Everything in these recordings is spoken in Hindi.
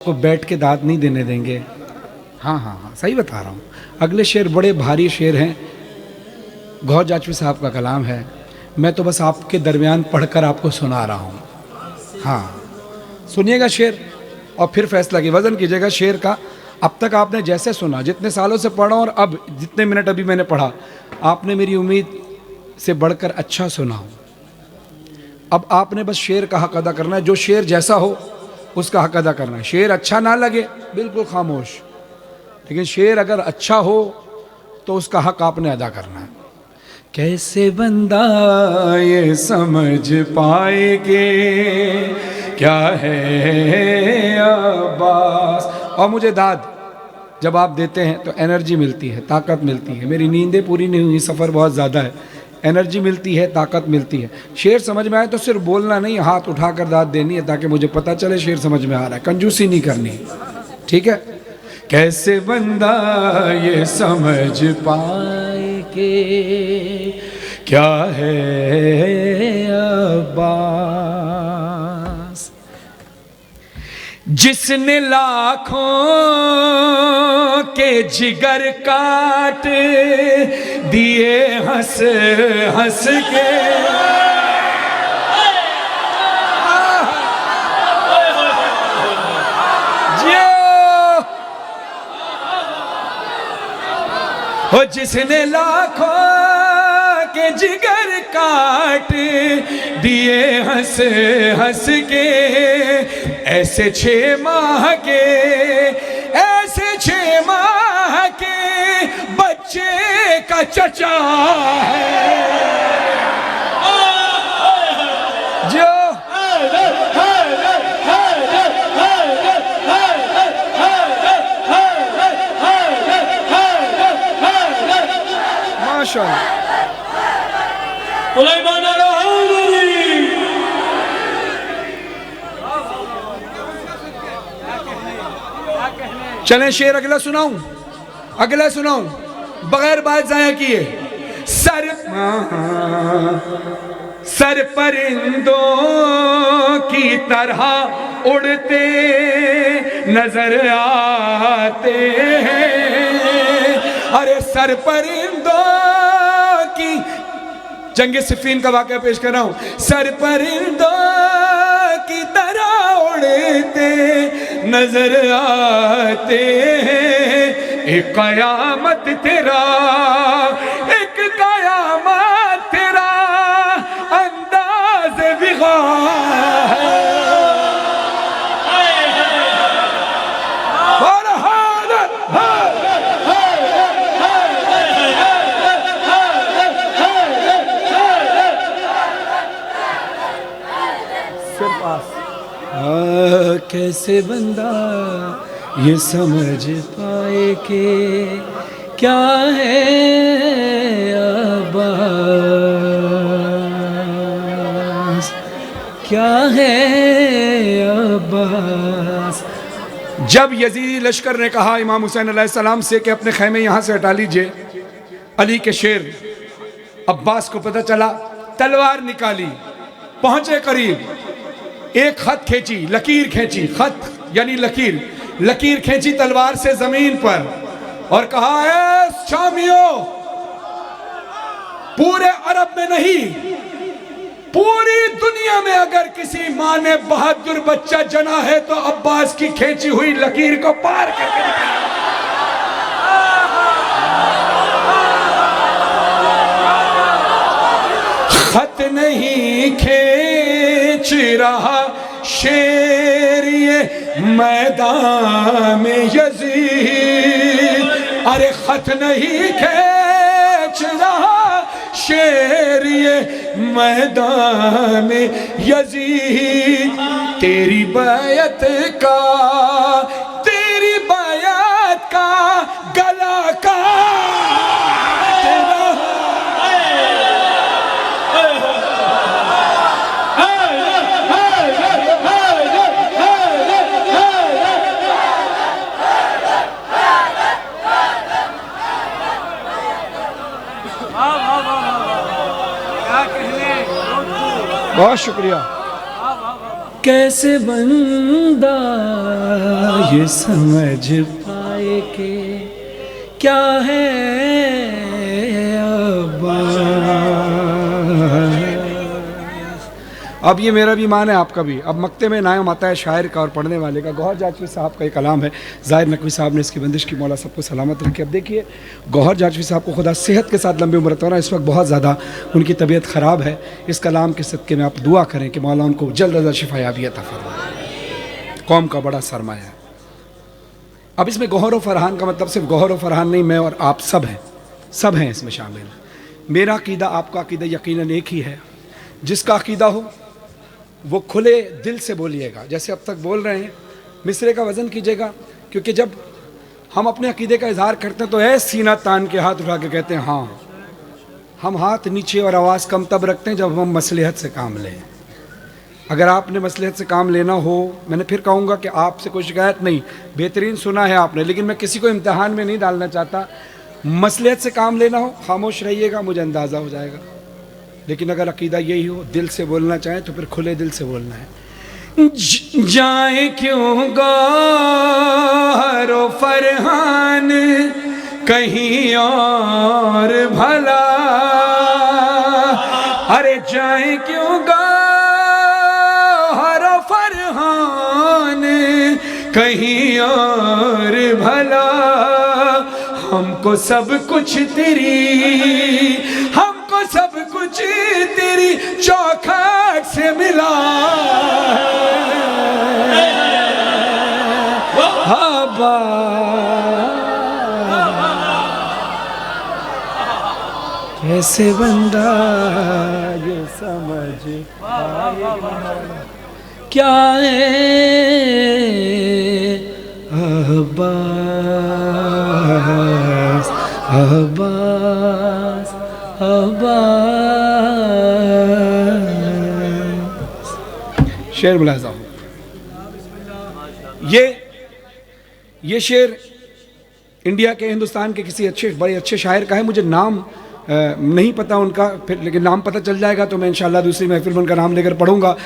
को बैठ के दाद नहीं देने देंगे। हाँ हाँ हाँ, सही बता रहा हूँ। अगले शेर बड़े भारी शेर हैं, गौहर जाचवी साहब का कलाम है। मैं तो बस आपके दरमियान पढ़कर आपको सुना रहा हूँ। हाँ, सुनिएगा शेर और फिर फैसला की वज़न कीजिएगा शेर का। अब तक आपने जैसे सुना, जितने सालों से पढ़ा और अब जितने मिनट अभी मैंने पढ़ा, आपने मेरी उम्मीद से बढ़कर अच्छा सुना। अब आपने बस शेर का हक अदा करना है। जो शेर जैसा हो उसका हक अदा करना है। शेर अच्छा ना लगे बिल्कुल खामोश, लेकिन शेर अगर अच्छा हो तो उसका हक आपने अदा करना है। कैसे बंदा ये समझ पाएगे क्या है अब्बास। और मुझे दाद जब आप देते हैं तो एनर्जी मिलती है, ताकत मिलती है। मेरी नींदें पूरी नहीं हुई, सफ़र बहुत ज़्यादा है, एनर्जी मिलती है, ताकत मिलती है। शेर समझ में आए तो सिर्फ बोलना नहीं, हाथ उठाकर दाद देनी है ताकि मुझे पता चले शेर समझ में आ रहा है। कंजूसी नहीं करनी, ठीक है। कैसे बंदा ये समझ पाए कि क्या है अब्बास। जिसने लाखों के जिगर काट दिए हंस हंस के, हो जिसने लाखों के जिगर काट दिए हंस हंस के, ऐसे 6 माह के, ऐसे 6 माह के बच्चे का चचा है जो चलें शेर अगला सुनाऊं, अगला सुनाऊं बगैर बात जाया किए। सर परिंदों की तरह उड़ते नजर आते हैं। अरे सर परिंदों की, जंगे सिफीन का वाक़या पेश कर रहा हूं। सर परिंदों की तरह उड़ते नजर आते हैं। एक कयामत तेरा, एक कयामत तेरा अंदाज़ बिगा है। कैसे बंदा ये समझ पाए कि क्या है अब्बास, क्या है अब्बास। जब यजीदी लश्कर ने कहा इमाम हुसैन अलैहिस्सलाम से कि अपने खैमे यहाँ से हटा लीजिए, अली के शेर अब्बास को पता चला, तलवार निकाली, पहुंचे करीब, एक खत खींची, लकीर खींची, खत यानी लकीर, लकीर खींची तलवार से जमीन पर और कहा, है शामियों, पूरे अरब में नहीं पूरी दुनिया में अगर किसी माँ ने बहादुर बच्चा जना है तो अब्बास की खींची हुई लकीर को पार करके दिखाया। खत नहीं खींच रहा शेर ये मैदान में यजीद। अरे खत नहीं खींच रहा शेर ये मैदान में यजीद। तेरी बैत का, तेरी बैत का गला का बहुत शुक्रिया। कैसे बंदा ये समझ पाए कि क्या है अब ये मेरा भी ईमान है, आपका भी। अब मक्ते में नाम आता है शायर का और पढ़ने वाले का। गौहर जाजवी साहब का एक कलाम है, ज़ाहिर नकवी साहब ने इसकी बंदिश की, मौला सबको सलामत रखे। अब देखिए, गौहर जाजवी साहब को खुदा सेहत के साथ लंबी उम्र तोड़ा। इस वक्त बहुत ज़्यादा उनकी तबीयत ख़राब है। इस कलाम के सदक़े में आप दुआ करें कि मौला उनको जल्द अज जल्द शिफायाबी अता फरमाए। कौम का बड़ा सरमाया है। अब इसमें गौहर व फरहान का मतलब सिर्फ गौहर व फरहान नहीं, मैं और आप सब हैं, सब हैं इसमें शामिल। मेरा अकीदा आपका अकीदा यकीनन एक ही है। जिसका अकीदा हो वो खुले दिल से बोलिएगा, जैसे अब तक बोल रहे हैं। मिसरे का वज़न कीजिएगा, क्योंकि जब हम अपने अकीदे का इजहार करते हैं तो ऐसे सीना तान के हाथ उठा के कहते हैं हाँ। हम हाथ नीचे और आवाज़ कम तब रखते हैं जब हम मसलहत से काम लें। अगर आपने मसलहत से काम लेना हो, मैंने फिर कहूँगा कि आपसे कोई शिकायत नहीं, बेहतरीन सुना है आपने, लेकिन मैं किसी को इम्तहान में नहीं डालना चाहता। मसलहत से काम लेना हो, खामोश रहिएगा, मुझे अंदाज़ा हो जाएगा। लेकिन अगर अकीदा यही हो, दिल से बोलना चाहें तो फिर खुले दिल से बोलना है। जाए क्यों गौहर व फरहान कहीं और भला, अरे जाए क्यों गौहर व फरहान कहीं और भला, हमको सब कुछ तेरी, हमको सब कुछ तेरी चौखट से मिला है। हवा कैसे बंदा ये समझ पाएगा क्या है अब्बास, अब्बास, अब्बास। शेर मुलाजा हो। ये शेर इंडिया के, हिंदुस्तान के किसी अच्छे, बड़े अच्छे शायर का है। मुझे नाम नहीं पता उनका, फिर लेकिन नाम पता चल जाएगा तो मैं इंशाल्लाह दूसरी महफिल में उनका नाम लेकर पढ़ूंगा।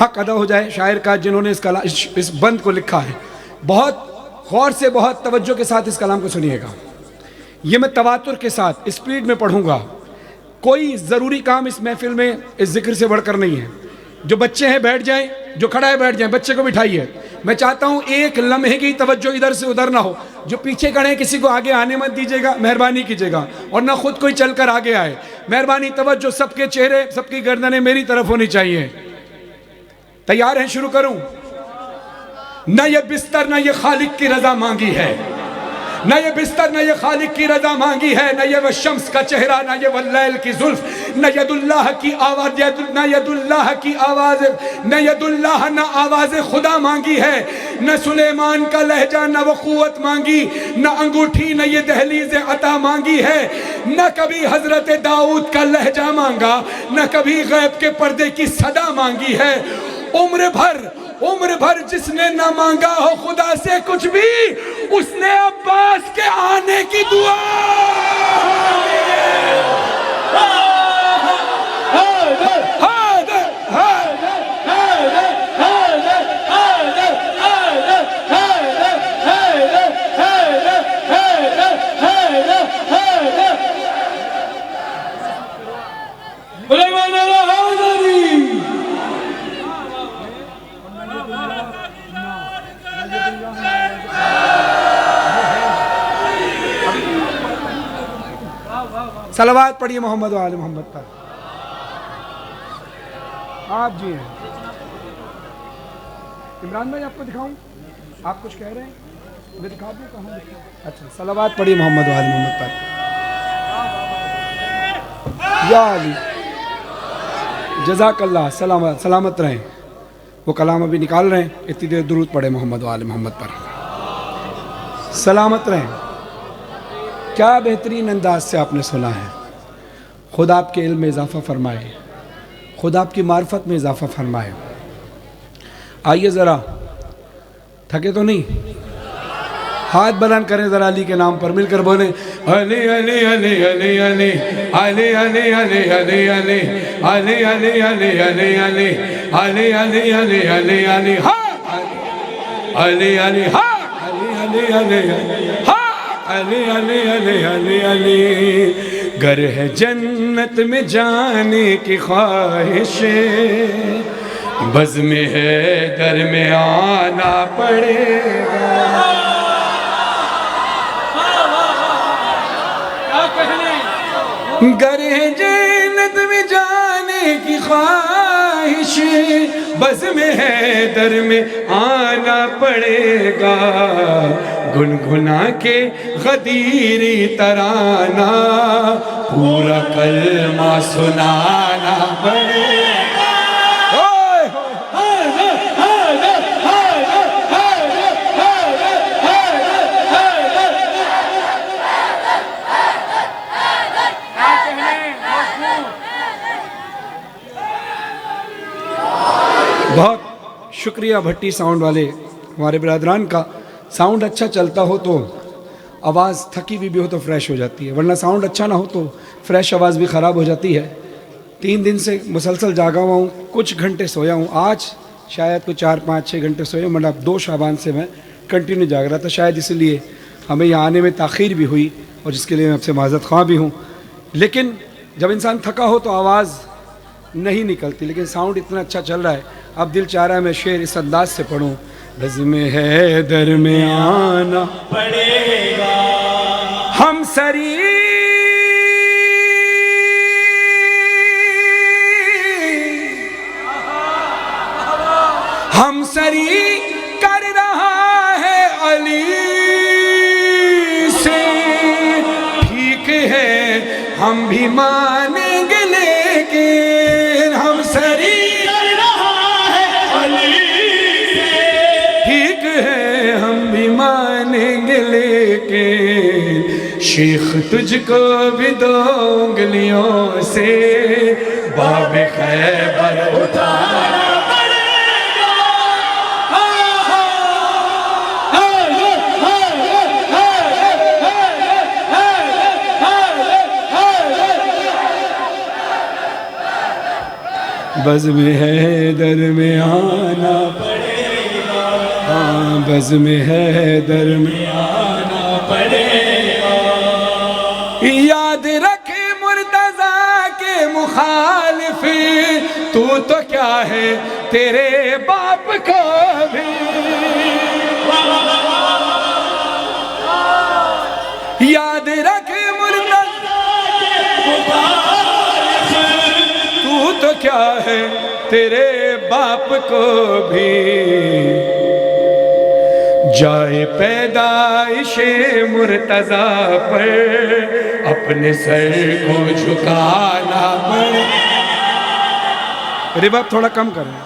हक अदा हो जाए शायर का जिन्होंने इस बंद को लिखा है। बहुत गौर से, बहुत तवज्जो के साथ इस कलाम को सुनिएगा। ये मैं तवातुर के साथ स्पीड में पढ़ूंगा। कोई ज़रूरी काम इस महफिल में इस जिक्र से बढ़कर नहीं है। जो बच्चे हैं बैठ जाएं, जो खड़ा है बैठ जाएं, बच्चे को बिठाइए। मैं चाहता हूं एक लम्हे की तवज्जो इधर से उधर ना हो। जो पीछे खड़े हैं किसी को आगे आने मत दीजिएगा, मेहरबानी कीजिएगा, और ना खुद कोई चलकर आगे आए। मेहरबानी, तवज्जो, सबके चेहरे, सबकी गर्दनें मेरी तरफ होनी चाहिए। तैयार हैं? शुरू करूं? न ये बिस्तर न ये खालिक की रजा मांगी है, न ये बिस्तर न ये खालिक की रजा मांगी है, न ये वह शम्स का चेहरा, न ये वह लैल की जुल्फ, न यदुल्लाह की आवाज, न यदुल्लाह की आवाज, न यदुल्लाह न आवाज खुदा मांगी है, न सुलेमान का लहजा न वो कुव्वत मांगी, न अंगूठी न ये दहलीज अता मांगी है, न कभी हजरत दाऊद का लहजा मांगा, न कभी गैब के पर्दे की सदा मांगी है। उम्र भर जिसने ना मांगा हो खुदा से कुछ भी, उसने अब्बास के आने की दुआ सलावत पढ़िए मोहम्मद वाले मोहम्मद पर। आप जी हैं इमरान भाई, आपको दिखाऊं? आप कुछ कह रहे हैं, मैं दिखा दूं? कहाँ दिखाऊं? अच्छा, सलावत पढ़िए मोहम्मद वाले मोहम्मद पर। या अली जज़ाकल्लाह, सलामत रहें। वो कलाम अभी निकाल रहे हैं, इतनी देर दुरूद पढ़े मोहम्मद वाले मोहम्मद पर। सलामत रहें। क्या बेहतरीन अंदाज से आपने सुना है। खुद आपके इल्म में इजाफ़ा फरमाए, खुद आपकी मार्फत में इजाफ़ा फरमाए। आइए ज़रा, थके तो नहीं? हाथ बुलंद करें ज़रा, अली के नाम पर मिलकर बोले अली अली अली अली अली अली अली अली अली अली अली अली अली अली अली अली अली अली अली अली हा अली अली हा अली अली अली हा अली अली अली अली अली। गर है जन्नत में जाने की ख्वाहिश, बज़्म हैदर में आना पड़ेगा। गर है जन्नत में जाने की ख्वाहिश, बज़्म हैदर में आना पड़ेगा। गुनगुना के गदीरी तराना, पूरा कलमा सुनाना पड़ेगा। बहुत शुक्रिया भट्टी साउंड वाले हमारे बिरादरान का। साउंड अच्छा चलता हो तो आवाज़ थकी हुई भी हो तो फ्रेश हो जाती है, वरना साउंड अच्छा ना हो तो फ्रेश आवाज़ भी ख़राब हो जाती है। 3 दिन से मुसलसल जागा हुआ हूँ, कुछ घंटे सोया हूँ। आज शायद कोई 4-5-6 घंटे सोया हूँ, मतलब 2 शाबान से मैं कंटिन्यू जाग रहा था। शायद इसलिए हमें यहाँ आने में ताख़ीर भी हुई और जिसके लिए मैं आपसे माज़रत ख़्वाह भी हूँ। लेकिन जब इंसान थका हो तो आवाज़ नहीं निकलती, लेकिन साउंड इतना अच्छा चल रहा है। अब दिल चाह रहा है मैं शेर इस अंदाज से पढ़ूँ, बज़्म हैदर में आना पड़ेगा। हम सरी हम सरी कर रहा है अली से, ठीक है हम भी मानेंगे, लेकिन हम सरी कर रहा है अली से, ठीक है हम भी मानेंगे, लेकिन शेख तुझको भी 2 उंगलियों से बाब खैबर उठाना पड़ेगा। बज़्म हैदर में आना पड़ेगा, हाँ बज़्म हैदर में आना पड़ेगा। याद रख मुर्तज़ा के मुखालिफ, तू तो क्या है तेरे बाप को भी। याद रख मुर्तज़ा के मुखालिफ, तू तो क्या है तेरे बाप को भी। जाए पैदाइशे मुर्तज़ा पर अपने सर को झुकाना पड़े। रिबाब थोड़ा कम करें,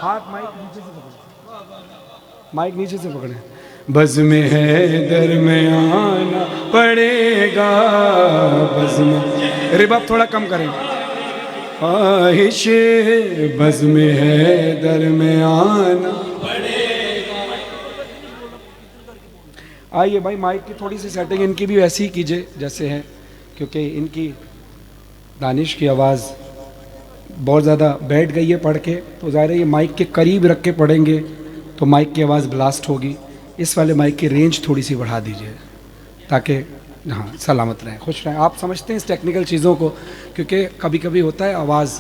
हाथ माइक नीचे से पकड़े, माइक नीचे से पकड़े। बज़्म हैदर में आना पड़ेगा, बज़्म। रिबाब थोड़ा कम करें। ख्वाहिश बज़्म हैदर में आना पड़ेगा। आइए भाई, माइक की थोड़ी सी सेटिंग इनकी भी वैसी ही कीजिए जैसे है, क्योंकि इनकी दानिश की आवाज़ बहुत ज़्यादा बैठ गई है पढ़ के, तो ज़ाहिर है ये माइक के करीब रख के पढ़ेंगे तो माइक की आवाज़ ब्लास्ट होगी। इस वाले माइक की रेंज थोड़ी सी बढ़ा दीजिए ताकि हाँ सलामत रहें, खुश रहें। आप समझते हैं इस टेक्निकल चीज़ों को, क्योंकि कभी कभी होता है आवाज़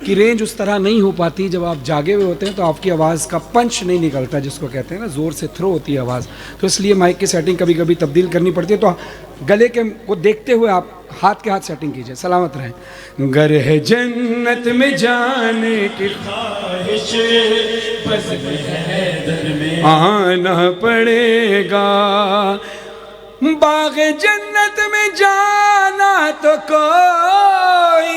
की रेंज उस तरह नहीं हो पाती। जब आप जागे हुए होते हैं तो आपकी आवाज़ का पंच नहीं निकलता, जिसको कहते हैं ना ज़ोर से थ्रो होती है आवाज़, तो इसलिए माइक की सेटिंग कभी कभी तब्दील करनी पड़ती है। तो गले के को देखते हुए आप हाथ के हाथ सेटिंग कीजिए, सलामत रहें। गर है जन्नत में जाने की ख्वाहिश, बज़्म हैदर में आना पड़ेगा। बाग़ जन्नत में जाना तो कोई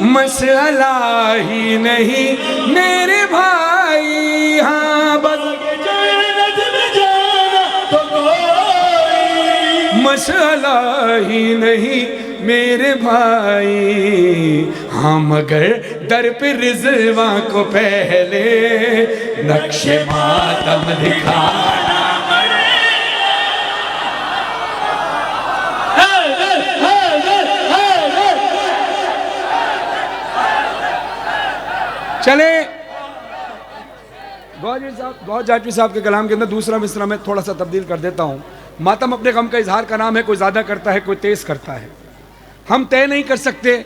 मसला ही नहीं मेरे भाई, हाँ बाग़ जन्नत में जाना तो कोई मसला ही नहीं मेरे भाई। हाँ मगर दर पे रिज़वा को पहले नक्शे मातम दिखाना। चले गौहर जाटवी साहब के कलाम के अंदर दूसरा मिसरा में थोड़ा सा तब्दील कर देता हूँ। मातम अपने गम का इजहार का नाम है, कोई ज़्यादा करता है कोई तेज़ करता है। हम तय नहीं कर सकते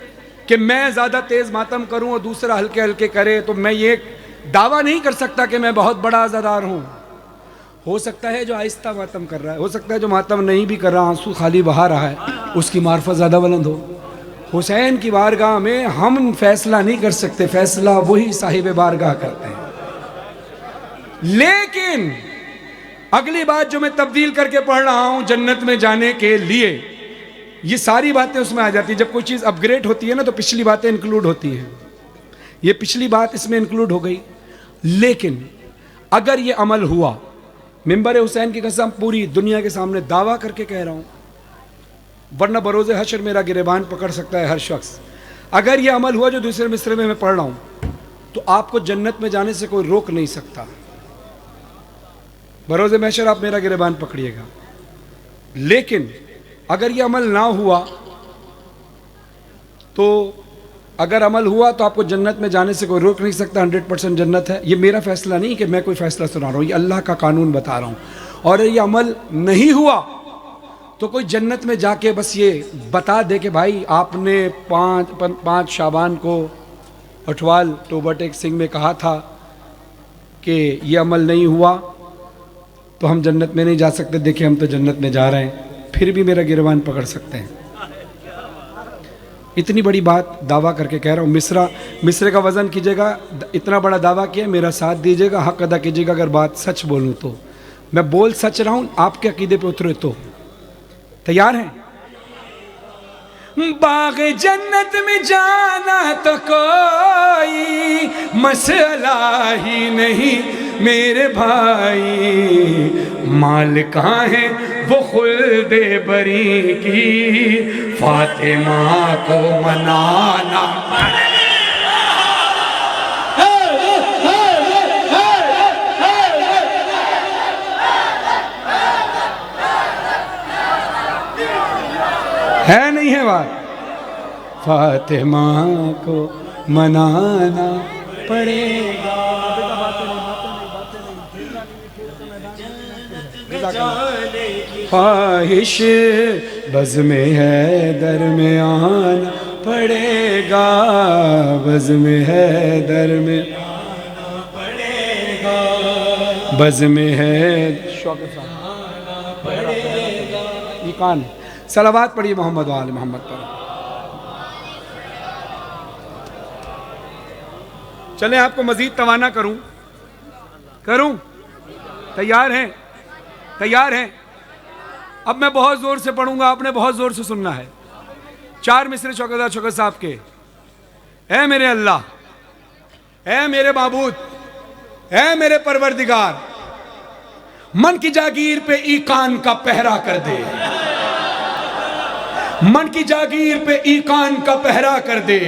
कि मैं ज़्यादा तेज़ मातम करूँ और दूसरा हल्के हल्के करे, तो मैं ये दावा नहीं कर सकता कि मैं बहुत बड़ा अज़ादार हूँ। हो सकता है जो आहिस्ता मातम कर रहा है, हो सकता है जो मातम नहीं भी कर रहा, आंसू खाली बहा रहा है, उसकी मार्फत ज़्यादा बुलंद हो। हुसैन की बारगाह में हम फैसला नहीं कर सकते, फैसला वही साहिब बारगाह करते हैं। लेकिन अगली बात जो मैं तब्दील करके पढ़ रहा हूं जन्नत में जाने के लिए, ये सारी बातें उसमें आ जाती है। जब कोई चीज़ अपग्रेड होती है ना तो पिछली बातें इंक्लूड होती हैं। ये पिछली बात इसमें इंक्लूड हो गई। लेकिन अगर ये अमल हुआ, मिंबर हुसैन की कसम पूरी दुनिया के सामने दावा करके कह रहा हूं, वरना बरोज़े हशर मेरा गिरेबान पकड़ सकता है हर शख्स। अगर ये अमल हुआ जो दूसरे मिसरे में मैं पढ़ रहा हूं, तो आपको जन्नत में जाने से कोई रोक नहीं सकता। बरोज़े महशर आप मेरा गिरेबान पकड़िएगा। लेकिन अगर ये अमल ना हुआ, तो अगर अमल हुआ तो आपको जन्नत में जाने से कोई रोक नहीं सकता। 100% जन्नत है। ये मेरा फैसला नहीं कि मैं कोई फैसला सुना रहा हूँ, ये अल्लाह का कानून बता रहा हूँ। और ये अमल नहीं हुआ तो कोई जन्नत में जाके बस ये बता दे कि भाई आपने 5 शाबान को अठवाल टोबरटेक सिंह में कहा था कि ये अमल नहीं हुआ तो हम जन्नत में नहीं जा सकते, देखिए हम तो जन्नत में जा रहे हैं, फिर भी मेरा गिरबान पकड़ सकते हैं। इतनी बड़ी बात दावा करके कह रहा हूँ। मिसरे का वज़न कीजिएगा, इतना बड़ा दावा किया, मेरा साथ दीजिएगा, हक अदा कीजिएगा। अगर बात सच बोलूँ तो मैं बोल सच रहा हूँ, आपके अकीदे पे उतरे तो तैयार हैं? बाग जन्नत में जाना तो कोई मसला ही नहीं मेरे भाई, माल कहाँ है वो खुल्दे बरी की, फातिमा को मनाना है नहीं है बात, फातिमा को मनाना पड़ेगा। ख्वाहिश बज़ में है दर में आना पड़ेगा, बज़ में है दर में आना पड़ेगा, बज़ में है शौक़ पड़ेगा। ये कान सलावात पढ़िए मोहम्मद वाले मोहम्मद पर। चलें आपको मजीद तवाना करूं? तैयार हैं? तैयार हैं? अब मैं बहुत जोर से पढ़ूंगा, आपने बहुत जोर से सुनना है। 4 मिसरे चौकीदार शौकत साहब के। ऐ मेरे अल्लाह, ऐ मेरे माबूद, ऐ मेरे परवरदिगार, मन की जागीर पे ईकान का पहरा कर दे, मन की जागीर पे ईकान का पहरा कर दे,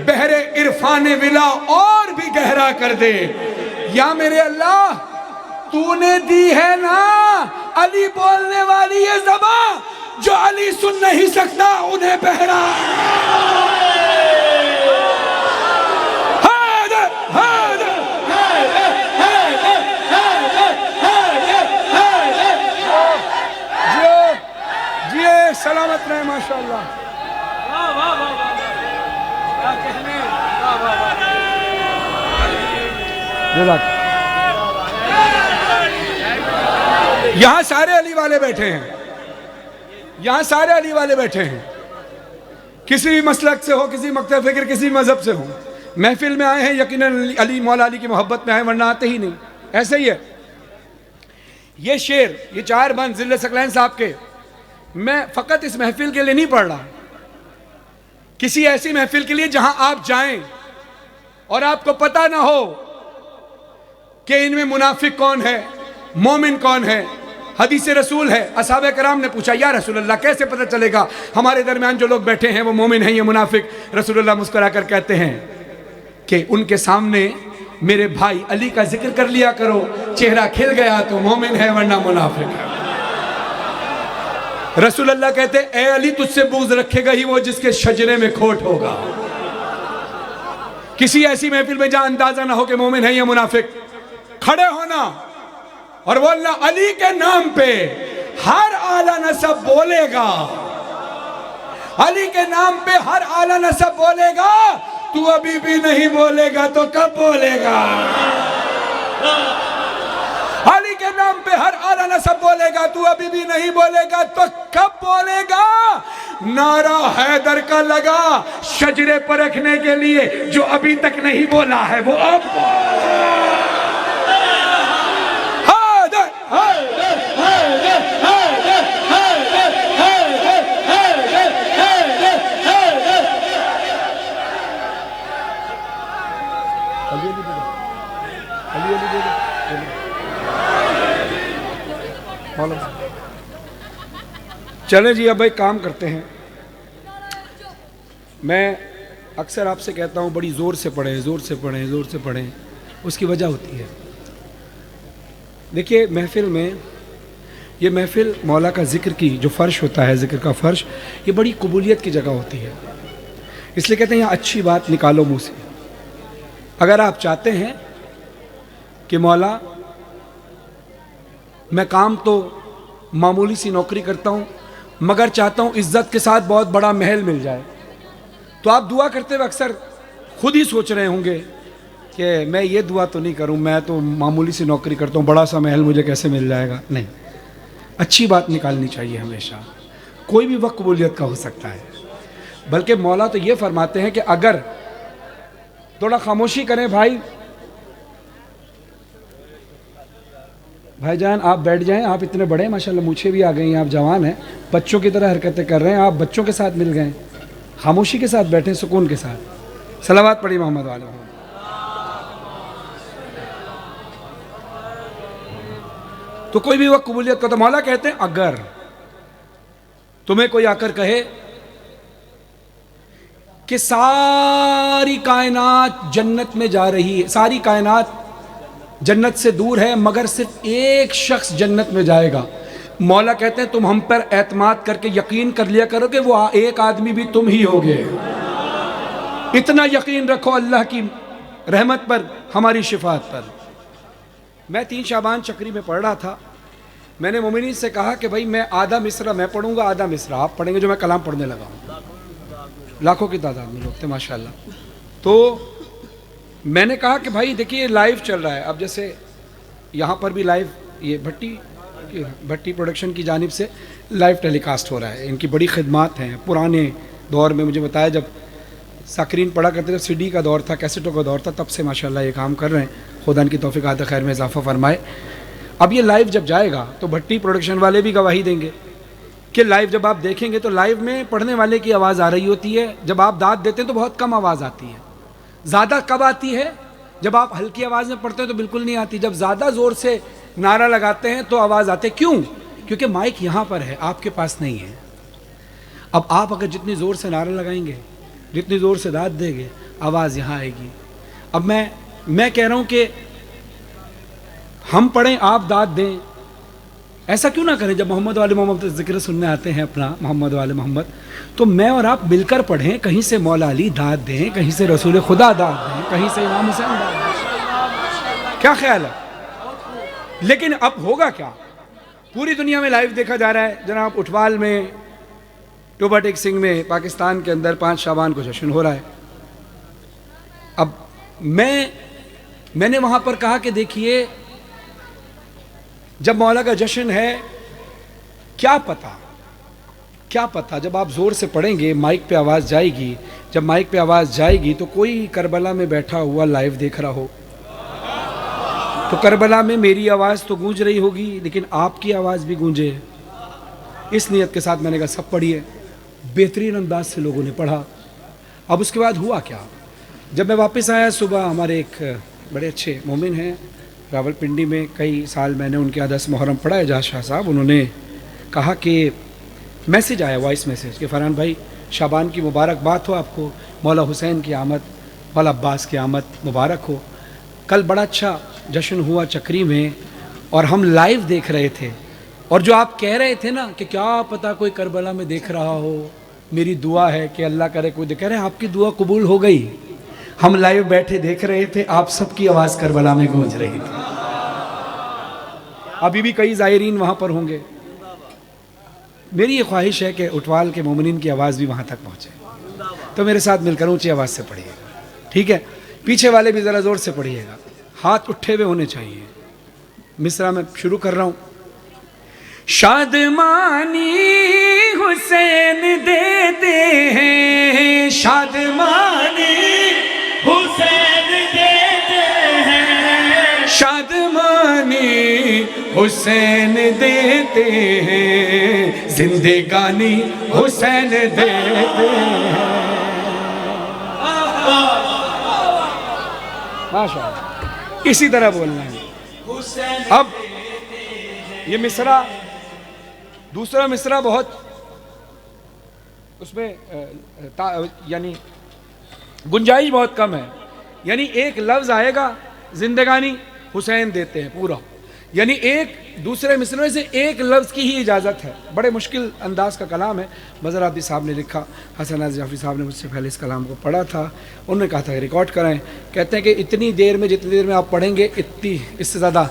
बहरे इरफान विला और भी गहरा कर दे। या मेरे अल्लाह, तूने दी है ना अली बोलने वाली ये ज़बान, जो अली सुन नहीं सकता उन्हें बहरा। जिए सलामत रहे माशाअल्लाह। यहां सारे अली वाले बैठे हैं, यहां सारे अली वाले बैठे हैं, किसी भी मसलक से हो, किसी मकतब फिक्र, किसी मजहब से हो, महफिल में आए हैं यकीनन अली मौला अली की मोहब्बत में आए, वरना आते ही नहीं। ऐसे ही है ये शेर, ये 4 बंद जिले सकलैन साहब के। मैं फ़कत इस महफिल के लिए नहीं पढ़ रहा, किसी ऐसी महफिल के लिए जहां आप जाएं और आपको पता ना हो कि इनमें मुनाफिक कौन है, मोमिन कौन है। हदीस रसूल है, असहाबे कराम ने पूछा या रसूल अल्लाह कैसे पता चलेगा हमारे दरमियान जो लोग बैठे हैं वो मोमिन हैं या मुनाफिक। रसूलुल्लाह मुस्कुरा कर कहते हैं कि उनके सामने मेरे भाई अली का जिक्र कर लिया करो, चेहरा खिल गया तो मोमिन है वरना मुनाफिक है। रसूल अल्लाह कहते ए अली, तुझसे बुग़्ज़ रखेगा ही वो जिसके शजरे में खोट होगा। किसी ऐसी महफिल में जहां अंदाजा ना हो कि मोमिन है या मुनाफिक, खड़े होना और बोलना अली के नाम पे हर आला नसब बोलेगा, अली के नाम पे हर आला नसब बोलेगा, तू अभी भी नहीं बोलेगा तो कब बोलेगा? अली के नाम पे हर आला नसब बोलेगा, तू अभी भी नहीं बोलेगा तो कब बोलेगा? नारा हैदर का लगा शजरे पर रखने के लिए, जो अभी तक नहीं बोला है वो अब हैदर, हैदर, हैदर, हैदर, हैदर, हैदर, हैदर, हैदर, हैदर। चले जी, अब भाई काम करते हैं। मैं अक्सर आपसे कहता हूँ बड़ी ज़ोर से पढ़ें, ज़ोर से पढ़ें, ज़ोर से पढ़ें। उसकी वजह होती है, देखिए महफ़िल में, ये महफ़िल मौला का ज़िक्र की जो फ़र्श होता है, ज़िक्र का फ़र्श, ये बड़ी कबूलियत की जगह होती है। इसलिए कहते हैं यहाँ अच्छी बात निकालो मुँह से। अगर आप चाहते हैं कि मौला मैं काम तो मामूली सी नौकरी करता हूँ मगर चाहता हूँ इज़्ज़त के साथ बहुत बड़ा महल मिल जाए, तो आप दुआ करते हुए अक्सर खुद ही सोच रहे होंगे कि मैं ये दुआ तो नहीं करूँ, मैं तो मामूली सी नौकरी करता हूँ, बड़ा सा महल मुझे कैसे मिल जाएगा। नहीं, अच्छी बात निकालनी चाहिए हमेशा। कोई भी वक्त कबूलियत का हो सकता है। बल्कि मौला तो ये फरमाते हैं कि अगर थोड़ा खामोशी करें भाईजान, आप बैठ जाएं, आप इतने बड़े माशाल्लाह, मूछें भी आ गई हैं, आप जवान हैं, बच्चों की तरह हरकतें कर रहे हैं, आप बच्चों के साथ मिल गए, खामोशी के साथ बैठें, सुकून के साथ। सलावत पढ़ी मोहम्मद वाले मोहम्मद। तो कोई भी वक्त कबूलियत का, तो मौला कहते हैं अगर तुम्हें कोई आकर कहे कि सारी कायनात जन्नत में जा रही है, सारी कायनात जन्नत से दूर है मगर सिर्फ एक शख्स जन्नत में जाएगा, मौला कहते हैं तुम हम पर एतमाद करके यकीन कर लिया करो कि वो एक आदमी भी तुम ही होगे। इतना यकीन रखो अल्लाह की रहमत पर, हमारी शिफात पर। मैं 3 शाबान चक्री में पढ़ रहा था, मैंने मोमिनीन से कहा कि भाई मैं आधा मिसरा मैं पढ़ूंगा, आधा मिसरा आप पढ़ेंगे, जो मैं कलाम पढ़ने लगा हूँ। लाखों की तादाद में लोग थे माशाल्लाह। तो मैंने कहा कि भाई देखिए लाइव चल रहा है, अब जैसे यहाँ पर भी लाइव, ये भट्टी प्रोडक्शन की जानिब से लाइव टेलीकास्ट हो रहा है। इनकी बड़ी खिदमात हैं। पुराने दौर में मुझे बताया जब साकरीन पढ़ा करते थे, सीडी का दौर था, कैसेटों का दौर था, तब से माशाल्लाह ये काम कर रहे हैं। खुदा इनकी तौफीक़ात खैर में इजाफ़ा फरमाए। अब ये लाइव जब जाएगा तो भट्टी प्रोडक्शन वाले भी गवाही देंगे कि लाइव जब आप देखेंगे तो लाइव में पढ़ने वाले की आवाज़ आ रही होती है, जब आप दाद देते हैं तो बहुत कम आवाज़ आती है। ज़्यादा कब आती है? जब आप हल्की आवाज़ में पढ़ते हैं तो बिल्कुल नहीं आती, जब ज़्यादा ज़ोर से नारा लगाते हैं तो आवाज़ आती है। क्यों? क्योंकि माइक यहाँ पर है, आपके पास नहीं है। अब आप अगर जितनी ज़ोर से नारा लगाएंगे, जितनी ज़ोर से दाद देंगे, आवाज़ यहाँ आएगी। अब मैं कह रहा हूँ कि हम पढ़ें, आप दाद दें, ऐसा क्यों ना करें? जब मोहम्मद वाले मोहम्मद ज़िक्र सुनने आते हैं अपना, मोहम्मद वाले मोहम्मद, तो मैं और आप मिलकर पढ़ें। कहीं से मौला अली दाद दें, कहीं से रसूल खुदा दाद दें, कहीं से इमाम हुसैन दाद दें। क्या ख्याल है? लेकिन अब होगा क्या? पूरी दुनिया में लाइव देखा जा रहा है। जनाब उठवाल में, टोबा टेक सिंह में, पाकिस्तान के अंदर 5 शाबान को जश्न हो रहा है। अब मैंने वहाँ पर कहा कि देखिए जब मौला का जश्न है, क्या पता जब आप ज़ोर से पढ़ेंगे माइक पे आवाज़ जाएगी, जब माइक पे आवाज़ जाएगी तो कोई करबला में बैठा हुआ लाइव देख रहा हो, तो करबला में मेरी आवाज़ तो गूंज रही होगी लेकिन आपकी आवाज़ भी गूंजे। इस नियत के साथ मैंने कहा सब पढ़िए। बेहतरीन अंदाज से लोगों ने पढ़ा। अब उसके बाद हुआ क्या? जब मैं वापस आया सुबह, हमारे एक बड़े अच्छे मोमिन हैं रावलपिंडी में, कई साल मैंने उनके यहाँ 10 मुहर्रम पढ़ा है, जहाँ शाह साहब, उन्होंने कहा कि मैसेज आया, वॉइस मैसेज, कि फरहान भाई शाबान की मुबारकबाद हो आपको, मौला हुसैन की आमद, मौला अब्बास की आमद मुबारक हो। कल बड़ा अच्छा जश्न हुआ चक्री में और हम लाइव देख रहे थे, और जो आप कह रहे थे ना कि क्या पता कोई करबला में देख रहा हो, मेरी दुआ है कि अल्लाह करे कोई देख, कह रहे हैं आपकी दुआ कबूल हो गई। हम लाइव बैठे देख रहे थे, आप सबकी आवाज़ करबला में गूंज रही थी। अभी भी कई ज़ायरीन वहाँ पर होंगे। मेरी ये ख्वाहिश है कि उटवाल के मोमिनीन की आवाज़ भी वहाँ तक पहुँचे। तो मेरे साथ मिलकर ऊँची आवाज़ से पढ़िएगा, ठीक है? पीछे वाले भी ज़रा ज़ोर से पढ़िएगा, हाथ उठे हुए होने चाहिए। मिसरा में शुरू कर रहा हूँ। शादमानी हुसैन देते हैं, शादमानी हुसैन देते हैं, शादमानी हुसैन देते हैं, जिंदगानी हुसैन देते हैं। माशाअल्लाह, इसी तरह बोलना है। अब ये मिसरा, दूसरा मिसरा बहुत उसमें यानी गुंजाइश बहुत कम है। यानी एक लफ्ज़ आएगा जिंदगानी हुसैन देते हैं पूरा, यानी एक दूसरे मिसरे से एक लफ्ज़ की ही इजाज़त है। बड़े मुश्किल अंदाज का कलाम है। मज़हर आबदी साहब ने लिखा, हसन अली जाफ़री साहब ने मुझसे पहले इस कलाम को पढ़ा था, उन्होंने कहा था रिकॉर्ड कराएं। कहते हैं कि इतनी देर में, जितनी देर में आप पढ़ेंगे, इतनी इससे ज़्यादा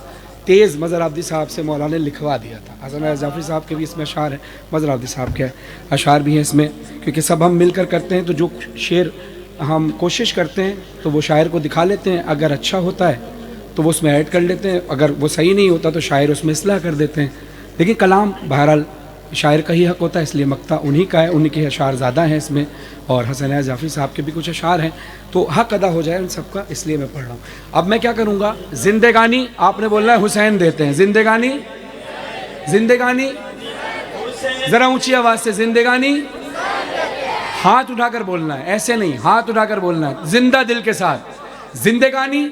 तेज़ मज़हर आबदी साहब से मौलाना ने लिखवा दिया था। हसन अली जाफ़री साहब के भी इसमें अशार हैं, मज़हर आबदी साहब के अशार भी हैं इसमें, क्योंकि सब हम मिलकर करते हैं। तो जो शेर हम कोशिश करते हैं तो वो शायर को दिखा लेते हैं, अगर अच्छा होता है तो वो उसमें ऐड कर लेते हैं, अगर वो सही नहीं होता तो शायर उसमें इस्लाह कर देते हैं। लेकिन कलाम बहरहाल शायर का ही हक़ होता है, इसलिए मक्ता उन्हीं का है, उनके अशार ज़्यादा हैं इसमें, और हसन अली जाफ़री साहब के भी कुछ अशार हैं, तो हक़ अदा हो जाए उन सबका, इसलिए मैं पढ़ रहा हूँ। अब मैं क्या करूँगा, जिंदगानी आपने बोलना है हुसैन देते हैं, जिंदगानी, जिंदगानी, ज़रा ऊँची आवाज़ से, जिंदगानी, हाथ उठाकर बोलना है, ऐसे नहीं, हाथ उठाकर बोलना है, जिंदा दिल के साथ, जिंदगानी,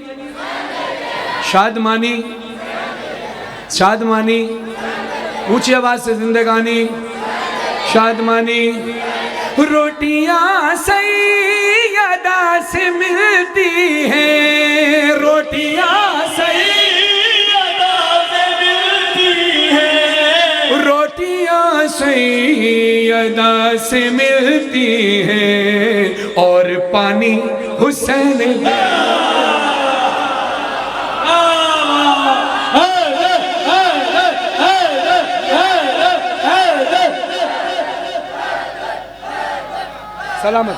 शादमानी, शादमानी, ऊंची आवाज से, जिंदगानी, शादमानी। रोटियां सैयदा से मिलती हैं, रोटियां सैयदा से मिलती हैं, रोटियां सैयदा से मिलती हैं, और पानी हुसैन सलामत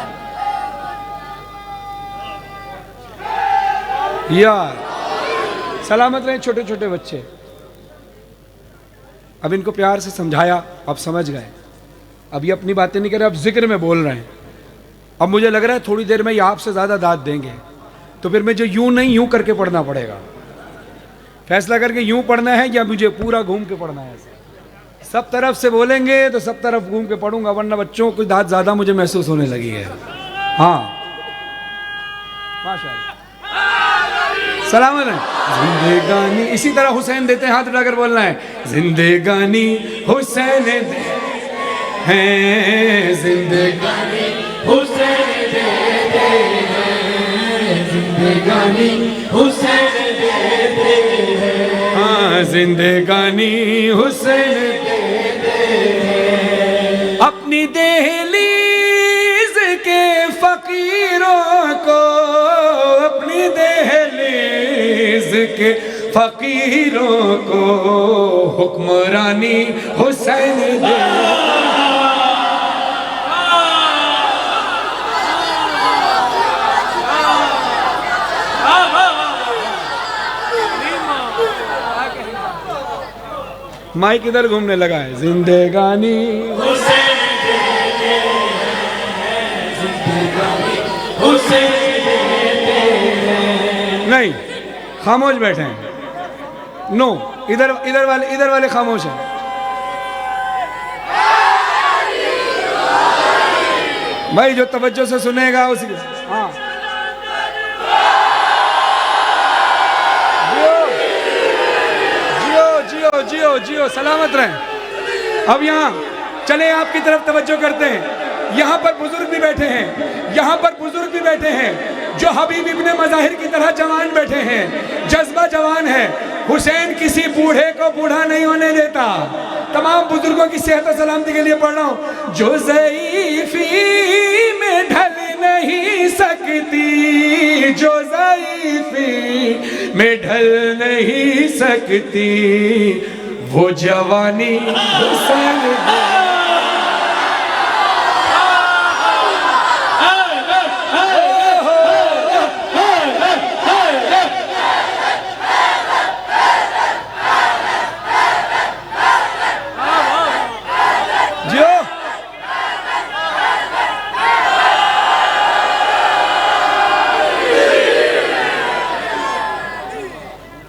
यार, सलामत रहे छोटे छोटे बच्चे। अब इनको प्यार से समझाया, अब समझ गए, अब ये अपनी बातें नहीं कर रहे, अब जिक्र में बोल रहे हैं। अब मुझे लग रहा है थोड़ी देर में ये आपसे ज़्यादा दाद देंगे, तो फिर मुझे यूं नहीं, यूं करके पढ़ना पड़ेगा। फैसला करके यूं पढ़ना है या मुझे पूरा घूम के पढ़ना है। सब तरफ से बोलेंगे तो सब तरफ घूम के पढ़ूंगा, वरना बच्चों को दाद ज़्यादा मुझे महसूस होने लगी है। हाँ, माशाअल्लाह, सलामत है। जिंदगानी, इसी तरह हुसैन देते हैं, हाथ उठाकर बोलना है, जिंदगानी हुसैन देते हैं, जिंदगानी हुसैन देते हैं, जिंदगानी हुसैन देते हैं, हाँ, जिंदगानी हुसैन अपनी दहलीज के फकीरों को, अपनी दहलीज के फकीरों को हुक्मरानी हुसैन दे। माइक इधर घूमने लगा है, जिंदगानी हुसैन नहीं, खामोश बैठे हैं, नो, इधर वाले खामोश हैं। भाई जो तवज्जो से सुनेगा उसी, हाँ, जियो जियो जियो, सलामत रहें। अब यहाँ चले, आपकी तरफ तवज्जो करते हैं। यहाँ पर बुजुर्ग भी बैठे हैं, यहाँ पर बुजुर्ग भी बैठे हैं, जो हबीब इब्ने मज़ाहिर की तरह जवान बैठे हैं, जज्बा जवान है। हुसैन किसी बूढ़े को बूढ़ा नहीं होने देता। तमाम बुजुर्गों की सेहत और सलामती के लिए पढ़ रहा हूँ। जो ज़ईफ़ी में ढल नहीं सकती, बर्फी में ढल नहीं सकती वो जवानी हुसैन दे।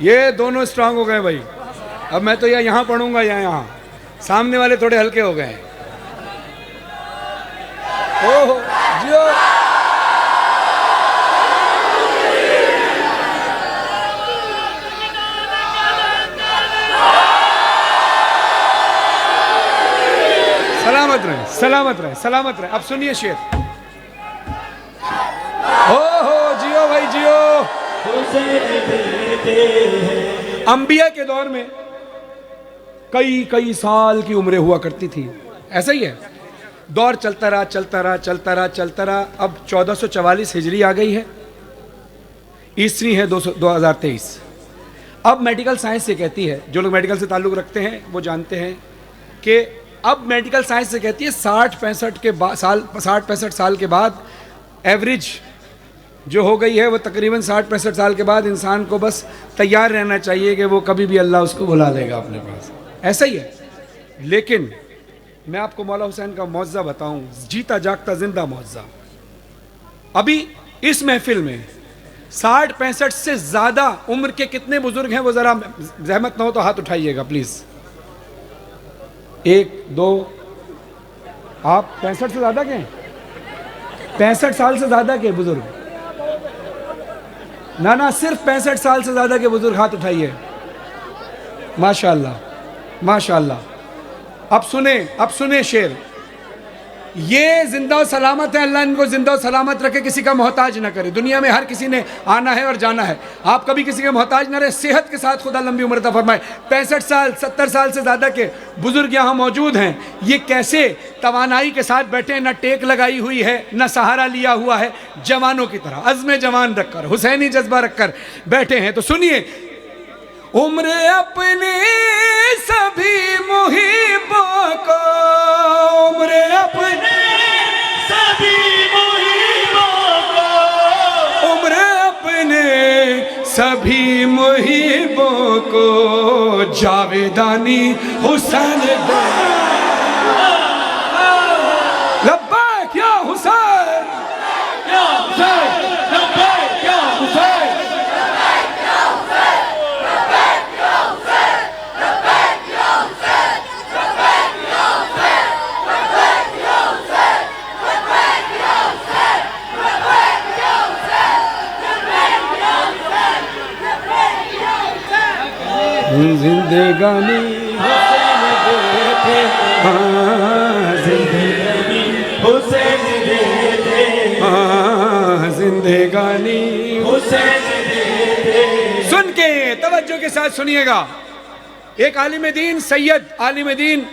ये दोनों स्ट्रांग हो गए भाई। अब मैं तो या यहाँ पढ़ूंगा या यहाँ, सामने वाले थोड़े हल्के हो गए। ओहो जियो। सलामत रहे, सलामत रहे, सलामत रहे। अब सुनिए शेर। ओहो जियो भाई जियो। अंबिया के दौर में कई कई साल की उम्रें हुआ करती थी, ऐसा ही है। दौर चलता रहा चलता रहा चलता रहा चलता रहा। अब 1444 हिजरी आ गई है, ईस्वी है 2023। अब मेडिकल साइंस से कहती है, जो लोग मेडिकल से ताल्लुक़ रखते हैं वो जानते हैं कि अब मेडिकल साइंस से कहती है 60-65 साल के बाद एवरेज जो हो गई है वो तकरीबन 60-65 साल के बाद इंसान को बस तैयार रहना चाहिए कि वो कभी भी अल्लाह उसको बुला लेगा अपने पास, ऐसा ही है। लेकिन मैं आपको मौला हुसैन का मौज़ा बताऊं, जीता जागता जिंदा मौज़ा। अभी इस महफिल में 60-65 से ज़्यादा उम्र के कितने बुजुर्ग हैं वो ज़रा जहमत ना हो तो हाथ उठाइएगा प्लीज़। 1 2। आप 65 से ज़्यादा के? 65 साल से ज़्यादा के बुजुर्ग? ना ना, सिर्फ 65 साल से ज़्यादा के बुजुर्ग हाथ उठाइए। माशाअल्लाह माशाअल्लाह। अब सुने शेर। ये जिंदा और सलामत है, अल्लाह इनको जिंदा और सलामत रखे, किसी का मोहताज ना करे। दुनिया में हर किसी ने आना है और जाना है, आप कभी किसी के मोहताज ना रहे। सेहत के साथ खुदा लंबी उम्र अता फरमाए। 65 साल 70 साल से ज़्यादा के बुजुर्ग यहाँ मौजूद हैं। ये कैसे तवानाई के साथ बैठे हैं, ना टेक लगाई हुई है ना सहारा लिया हुआ है, जवानों की तरह अज़्म जवान रखकर, हुसैनी जज्बा रखकर बैठे हैं। तो सुनिए। उम्र अपने सभी मुहिबों को, उम्र अपने सभी मुहिबों को, उम्र अपने सभी मुहिबों को जावेदानी हुसैन दे। लब्बैक या हुसैन, या हुसैन, लब्बैक या हुसैन। जिंदगानी हुसैन देते, जिंदगानी हुसैन देते। सुन के तवज्जो के साथ सुनिएगा। एक आलिम दीन सैयद, आलिम दीन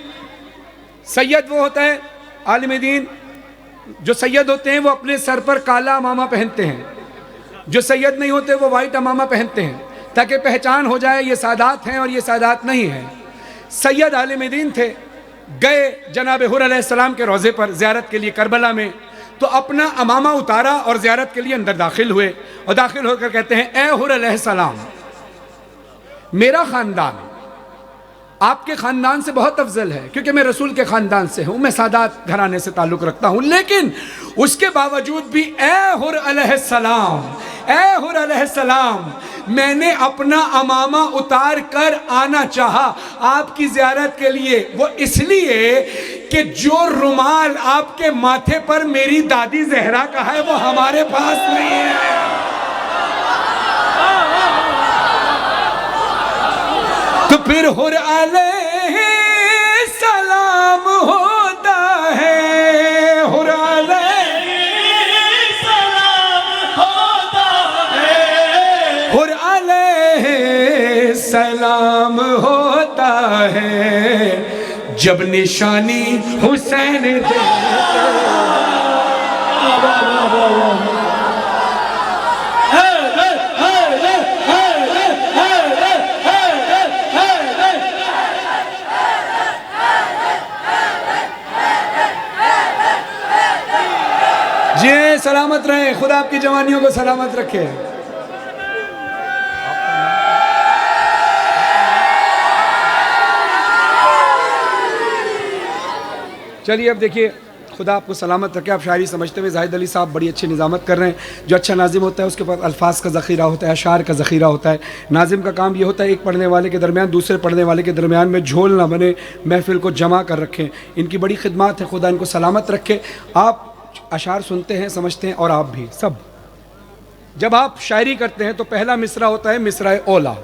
सैयद वो होता है, आलिम दीन जो सैयद होते हैं वो अपने सर पर काला अमामा पहनते हैं। जो सैयद नहीं होते वो वाइट अमामा पहनते हैं ताकि पहचान हो जाए ये सादात हैं और ये सादात नहीं हैं। सैयद आलिम दीन थे, गए जनाब हुर अलैहिस्सलाम के रोज़े पर ज़ियारत के लिए करबला में, तो अपना अमामा उतारा और ज़ियारत के लिए अंदर दाखिल हुए। और दाखिल होकर कहते हैं, ए हुर अलैहिस्सलाम, मेरा ख़ानदान आपके ख़ानदान से बहुत अफजल है, क्योंकि मैं रसूल के ख़ानदान से हूँ, मैं सादात घराने से ताल्लुक़ रखता हूँ। लेकिन उसके बावजूद भी ए हुर अलैहिस्सलाम, ए हुर अलैहिस्सलाम, मैंने अपना अमामा उतार कर आना चाहा आपकी ज़ियारत के लिए। वो इसलिए कि जो रुमाल आपके माथे पर मेरी दादी ज़हरा का है वो हमारे पास नहीं है। तो फिर हुर अलैहि सलाम होता है, हुर अलैहि सलाम होता है, हुर अलैहि सलाम होता है जब निशानी हुसैन देते। जी सलामत रहें, खुदा आपकी जवानियों को सलामत रखे। चलिए अब देखिए, खुदा आपको सलामत रखे। आप शायरी समझते हुए जाहिद अली साहब बड़ी अच्छी निज़ामत कर रहे हैं। जो अच्छा नाजिम होता है उसके पास अल्फाज का ज़ख़ीरा होता है, अशार का ज़ख़ीरा होता है। नाजिम का काम ये होता है एक पढ़ने वाले के दरमियान दूसरे पढ़ने वाले के दरमियान में झोल ना बने, महफिल को जमा कर रखें। इनकी बड़ी खिदमत है, खुदा इनको सलामत रखे। आप अशार सुनते हैं, समझते हैं, और आप भी सब जब आप शायरी करते हैं तो पहला मिसरा होता है मिसरा ओला,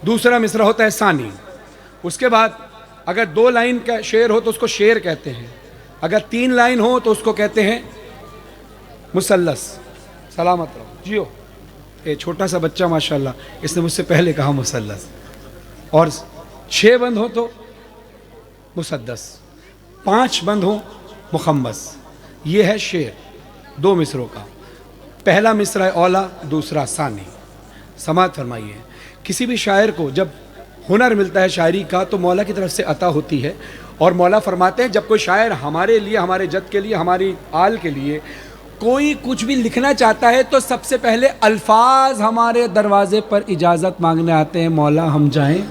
दूसरा मिसरा होता है सानी। उसके बाद अगर 2 लाइन का शेर हो तो उसको शेर कहते हैं, अगर 3 लाइन हो तो उसको कहते हैं मुसल्लस। सलामत रहो जियो। ये छोटा सा बच्चा माशाल्लाह, इसने मुझसे पहले कहा मुसल्लस। और 6 बंद हो तो मुसद्दस, 5 बंद हो मुखम्मस। ये है शेर 2 मिसरों का। पहला मिसरा औला, दूसरा सानी। समात फरमाइए। किसी भी शायर को जब हुनर मिलता है शायरी का तो मौला की तरफ से अता होती है। और मौला फरमाते हैं जब कोई शायर हमारे लिए, हमारे जद के लिए, हमारी आल के लिए कोई कुछ भी लिखना चाहता है तो सबसे पहले अल्फाज हमारे दरवाजे पर इजाज़त मांगने आते हैं, मौला हम जाएं।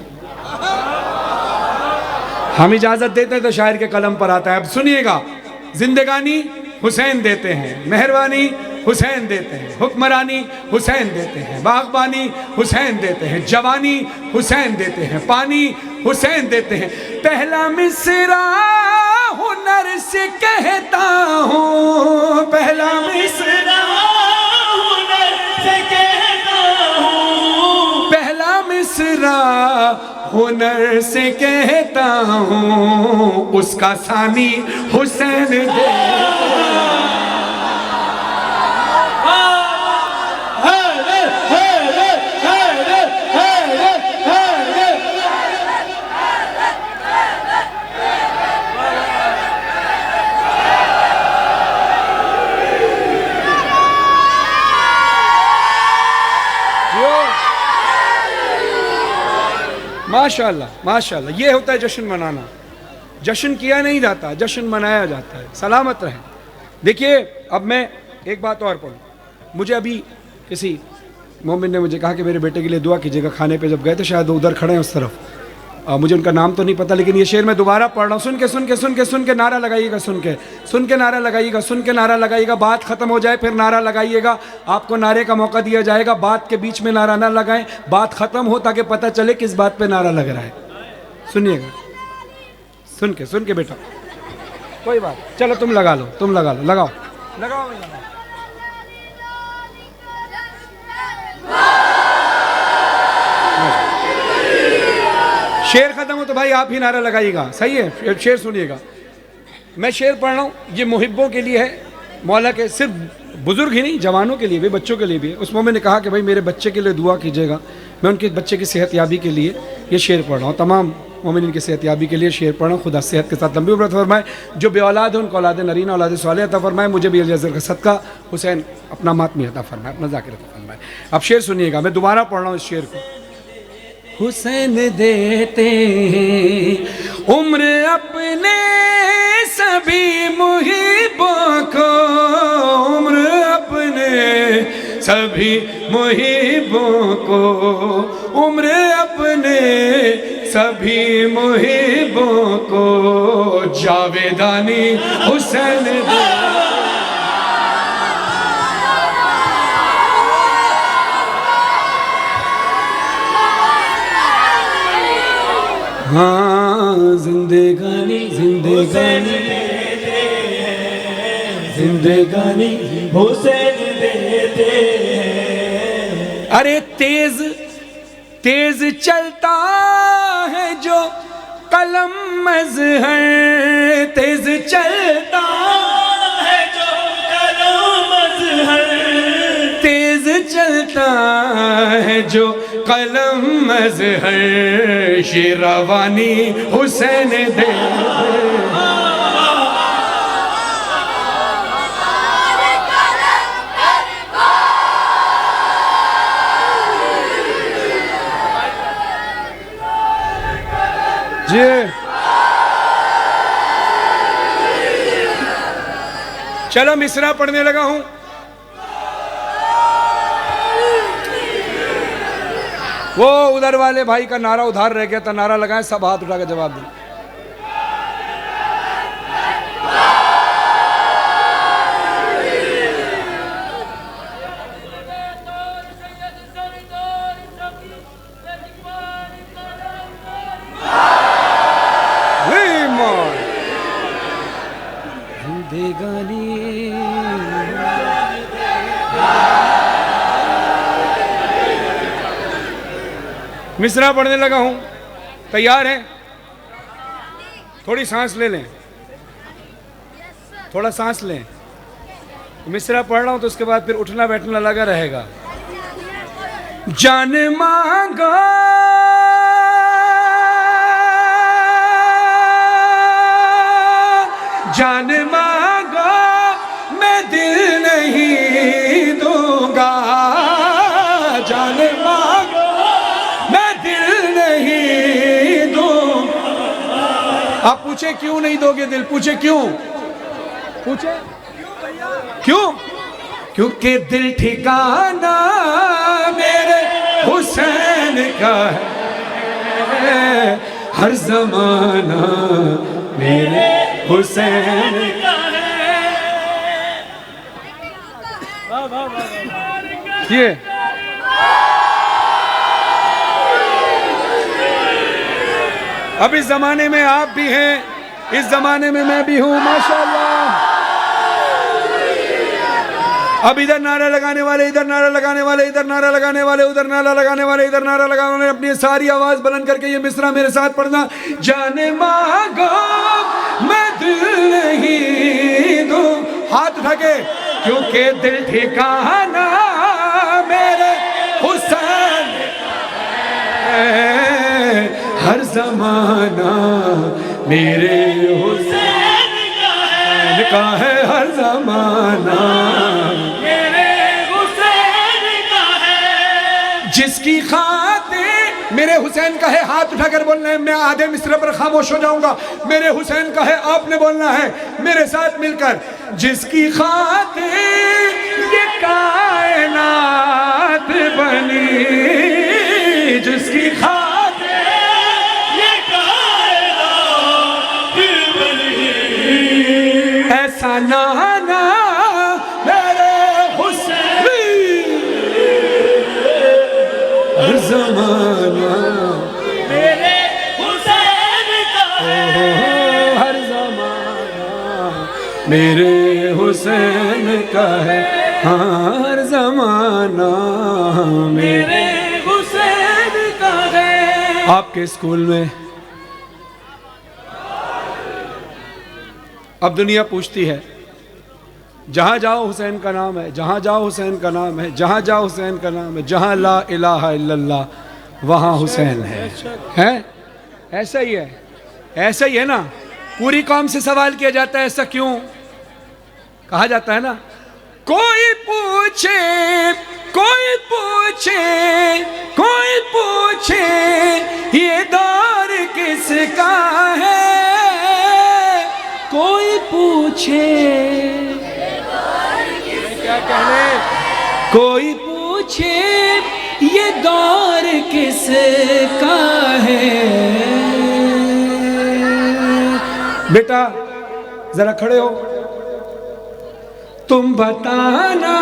हम इजाज़त देते हैं तो शायर के कलम पर आता है। अब सुनिएगा, जिंदगानी हुसैन देते हैं, मेहरबानी हुसैन देते हैं, हुक्मरानी हुसैन देते हैं, बागबानी हुसैन देते हैं, जवानी हुसैन देते हैं, पानी हुसैन देते हैं। पहला मिसरा हुनर से कहता हूँ, पहला मिसरा हुनर से कहता हूँ, पहला मिसरा हुनर से कहता हूँ, उसका सानी हुसैन दे। माशाल्लाह माशाल्लाह, ये होता है जश्न मनाना। जश्न किया नहीं जाता, जश्न मनाया जाता है। सलामत रहें। देखिए अब मैं एक बात और पढ़ूँ। मुझे अभी किसी मोमिन ने मुझे कहा कि मेरे बेटे के लिए दुआ कीजिएगा। खाने पे जब गए थे, शायद वो उधर खड़े हैं उस तरफ, मुझे उनका नाम तो नहीं पता, लेकिन ये शेर मैं दोबारा पढ़ रहा हूँ। सुन के नारा लगाइएगा, सुन के नारा लगाइएगा, सुन के नारा लगाइएगा। बात खत्म हो जाए फिर नारा लगाइएगा, आपको नारे का मौका दिया जाएगा। बात के बीच में नारा ना लगाएं, बात खत्म हो ताकि पता चले किस बात पे नारा लग रहा है। सुनिएगा, सुन के बेटा, कोई बात, चलो तुम लगा लो, लगाओ। शेर खत्म हो तो भाई आप ही नारा लगाइएगा, सही है। शेर सुनिएगा, मैं शेर पढ़ रहा हूँ, ये मुहिब्बों के लिए है, मौला के, सिर्फ बुजुर्ग ही नहीं, जवानों के लिए भी, बच्चों के लिए भी है। उस मोमिन ने कहा कि भाई मेरे बच्चे के लिए दुआ कीजिएगा। मैं उनके बच्चे की सेहत याबी के लिए ये शेर पढ़ रहा हूँ। तमाम मोमिन की सेहत याबी के लिए शेर पढ़ रहा हूँ। खुदा सेहत के साथ लंबी उम्र फरमाए। जो बे औलाद है उनको औलाद नरीना, औलाद सालेह अता फरमाए। मुझे भी अली अज़हर का सदका हुसैन अपना मातमी अता फरमाए, अपना ज़ाकिर अता फरमाए। अब शेर सुनिएगा, मैं दोबारा पढ़ रहा हूँ इस शेर को। हुसैन देते हैं उम्र अपने सभी मुहिब्बों को, उम्र अपने सभी मुहिब्बों को, उम्र अपने सभी मुहिब्बों को, जावेदानी हुसैन दे। हाँ जिंदगानी जिंदगानी जिंदगानी हुसैन देते हैं। अरे तेज तेज चलता है जो कलम मज़हर, तेज चलता है जो कलम मज़हर, तेज चलता है जो कलम मज़हर, शेरवानी हुसैन दे। जी चलो मिसरा पढ़ने लगा हूं। वो उधर वाले भाई का नारा उधार रह गया था, नारा लगाए, सब हाथ उठा के जवाब दें। मिसरा पढ़ने लगा हूं, तैयार हैं? थोड़ी सांस ले लें, थोड़ा सांस लें। मिसरा पढ़ रहा हूं तो उसके बाद फिर उठना बैठना लगा रहेगा। जान मांगा जान मांगा मैं दिल नहीं दूंगा, जान मांगा मैं दिल नहीं दूंगा। आप पूछे क्यों नहीं दोगे दिल? पूछे क्यों? पूछे क्यों? क्योंकि दिल ठिकाना मेरे हुसैन का है, हर जमाना मेरे हुसैन का है। ये अब इस जमाने में आप भी हैं, इस जमाने में मैं भी हूं, माशाअल्लाह। अब इधर नारा लगाने वाले, इधर नारा लगाने वाले, इधर नारा लगाने वाले, उधर नारा लगाने वाले, इधर नारा लगाने वाले, अपनी सारी आवाज बुलंद करके ये मिसरा मेरे साथ पढ़ना। जाने मांगो मैं दिल नहीं दूं, हाथ उठा के, क्योंकि दिल ठिकाना मेरे हुसैन है, हर जमाना मेरे हुसैन का है, हर जमाना मेरे हुसैन का है। जिसकी खातिर मेरे हुसैन का है, हाथ उठाकर बोलना है। मैं आधे मिसरे पर खामोश हो जाऊंगा। मेरे हुसैन का है, आपने बोलना है मेरे साथ मिलकर। जिसकी खातिर ये कायनात बनी, जिसकी खातिर ये कायनात बनी, ऐसा नाना मेरे हुसैन, हर जमाना मेरे हुसैन का है, हर जमाना मेरे हुसैन का है, हर जमाना मेरे हुसैन का है। आपके स्कूल में अब दुनिया पूछती है, जहाँ जाओ हुसैन का नाम है, जहाँ जाओ हुसैन का नाम है, जहाँ जाओ हुसैन का नाम है, जहाँ ला इलाहा इल्लल्लाह वहाँ हुसैन है। ऐसा ही है, ऐसा ही है ना। पूरी कौम से सवाल किया जाता है, ऐसा क्यों? कहा जाता है ना, कोई पूछे कोई पूछे कोई पूछे ये दौर किसका है, कोई पूछे, क्या कहने, कोई पूछे ये दौर किसका है। बेटा जरा खड़े हो, तुम बताना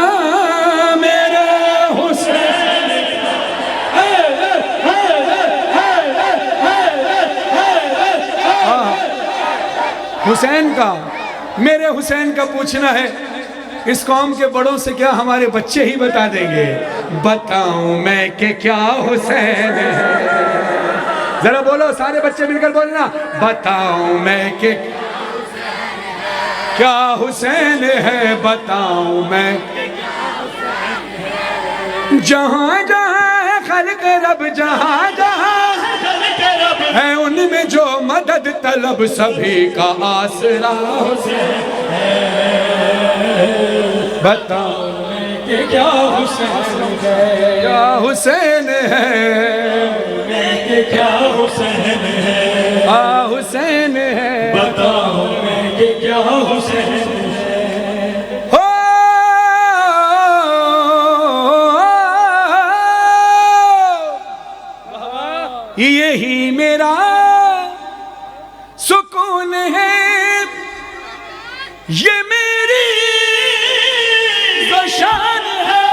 मेरे हुसैन, हुसैन का, मेरे हुसैन का पूछना है। इस कौम के बड़ों से क्या हमारे बच्चे ही बता देंगे? बताऊं मैं कि क्या हुसैन है? जरा बोलो, सारे बच्चे मिलकर बोलना, बताऊं मैं कि क्या हुसैन है, बताऊं मैं। जहां जहां है खल्क रब, जहां जहां है उनमें जो मदद तलब, सभी का आसरा हुसैन है। बताओ कि क्या हुसैन है, क्या हुसैन है, कि क्या हुसैन है, हुसैन है, बताओ कि क्या हुसैन है। ये मेरी जो शान है।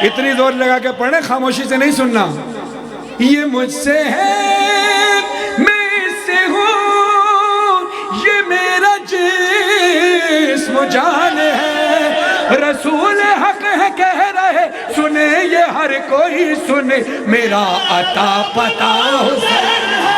इतनी जोर लगा के पढ़े, खामोशी से नहीं सुनना। ये मुझसे है, मैं इससे हूँ, ये मेरा जिस्म जान है। रसूल हक है कह रहे, सुने ये हर कोई सुने, मेरा अता पता हुसैन है।